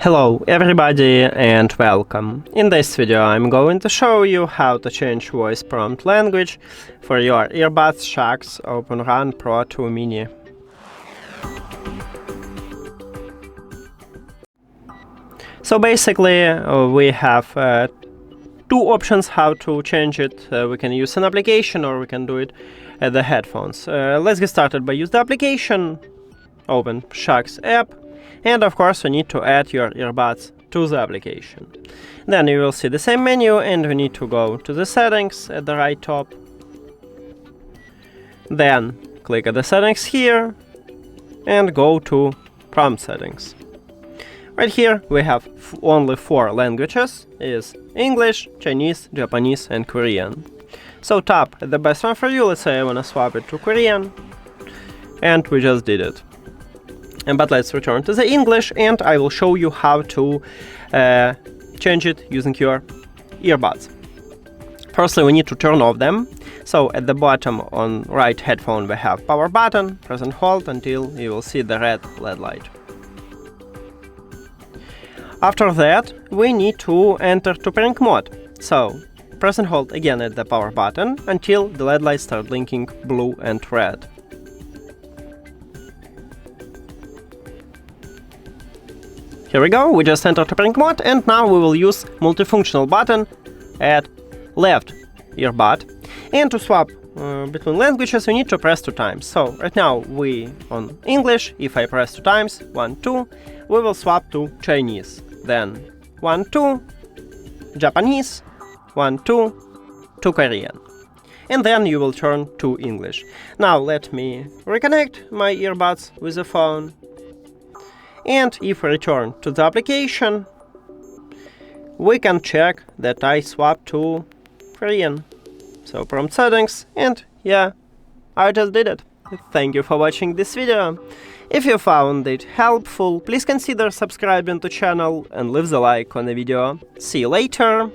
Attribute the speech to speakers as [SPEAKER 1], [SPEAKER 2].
[SPEAKER 1] Hello everybody and welcome. In this video I'm going to show you how to change voice prompt language for your Earbuds SHOKZ OpenRun Pro 2 Mini. So basically we have two options how to change it. We can use an application or we can do it at the headphones. Let's get started by use the application, open SHOKZ app. And of course, we need to add your earbuds to the application. Then you will see the same menu and we need to go to the settings at the right top. Then click at the settings here and go to prompt settings. Right here we have only 4 languages, is English, Chinese, Japanese and Korean. So tap the best one for you. Let's say I want to swap it to Korean. And we just did it. But let's return to the English and I will show you how to change it using your earbuds. Firstly, we need to turn off them. So at the bottom on right headphone we have power button, press and hold until you will see the red LED light. After that, we need to enter to pairing mode. So press and hold again at the power button until the LED lights start blinking blue and red. Here we go, we just entered to pairing mode and now we will use multifunctional button at left earbud. And to swap between languages we need to press 2 times. So right now we on English, if I press 2 times, 1, 2, we will swap to Chinese. Then 1, 2, Japanese, 1, 2, to Korean. And then you will turn to English. Now let me reconnect my earbuds with the phone. And if we return to the application, we can check that I swapped to Korean. So prompt settings, and yeah, I just did it. Thank you for watching this video. If you found it helpful, please consider subscribing to the channel and leave the like on the video. See you later!